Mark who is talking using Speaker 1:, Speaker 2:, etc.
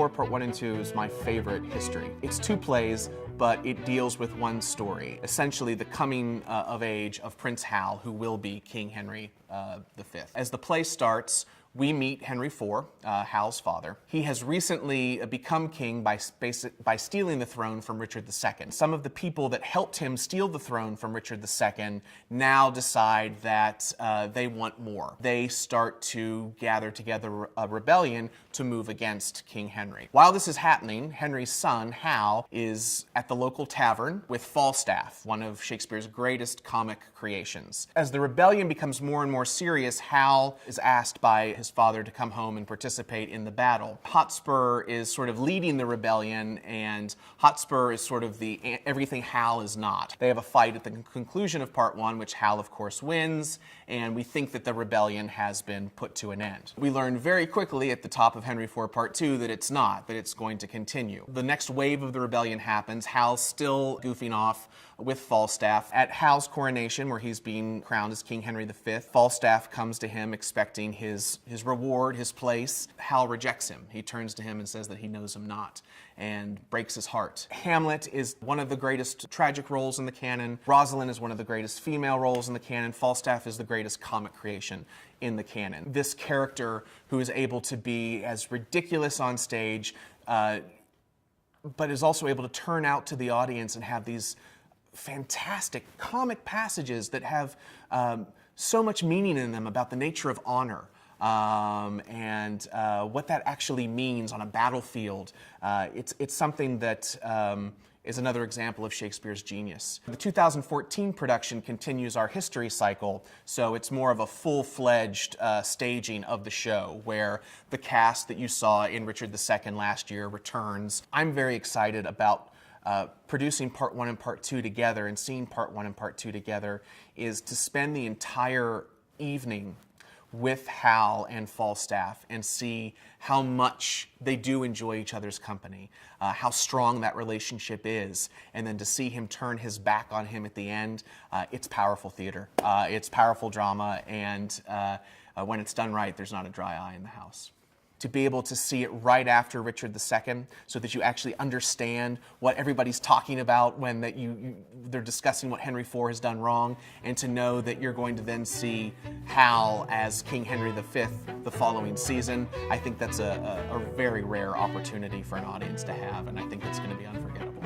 Speaker 1: IV Part 1 and 2 is my favorite history. It's 2 plays, but it deals with one story, essentially the coming of age of Prince Hal, who will be King Henry V. As the play starts, we meet Henry IV, Hal's father. He has recently become king by stealing the throne from Richard II. Some of the people that helped him steal the throne from Richard II now decide that they want more. They start to gather together a rebellion to move against King Henry. While this is happening, Henry's son, Hal, is at the local tavern with Falstaff, one of Shakespeare's greatest comic creations. As the rebellion becomes more and more serious, Hal is asked by his father to come home and participate in the battle. Hotspur is sort of leading the rebellion, and Hotspur is sort of the everything Hal is not. They have a fight at the conclusion of Part 1, which Hal, of course, wins, and we think that the rebellion has been put to an end. We learn very quickly at the top of Henry IV Part 2 that it's not, that it's going to continue. The next wave of the rebellion happens. Hal's still goofing off with Falstaff. At Hal's coronation, where he's being crowned as King Henry V, Falstaff comes to him expecting his reward, his place. Hal rejects him. He turns to him and says that he knows him not, and breaks his heart. Hamlet is one of the greatest tragic roles in the canon. Rosalind is one of the greatest female roles in the canon. Falstaff is the greatest comic creation in the canon. This character who is able to be as ridiculous on stage, but is also able to turn out to the audience and have these fantastic comic passages that have so much meaning in them about the nature of honor and what that actually means on a battlefield. It's something that is another example of Shakespeare's genius. The 2014 production continues our history cycle, so it's more of a full-fledged staging of the show, where the cast that you saw in Richard II last year returns. I'm very excited about producing Part 1 and Part 2 together, and seeing Part 1 and Part 2 together is to spend the entire evening with Hal and Falstaff and see how much they do enjoy each other's company, how strong that relationship is, and then to see him turn his back on him at the end. It's powerful theater, it's powerful drama, and when it's done right, there's not a dry eye in the house. To be able to see it right after Richard II, so that you actually understand what everybody's talking about when they're discussing what Henry IV has done wrong, and to know that you're going to then see Hal as King Henry V the following season. I think that's a very rare opportunity for an audience to have, and I think it's going to be unforgettable.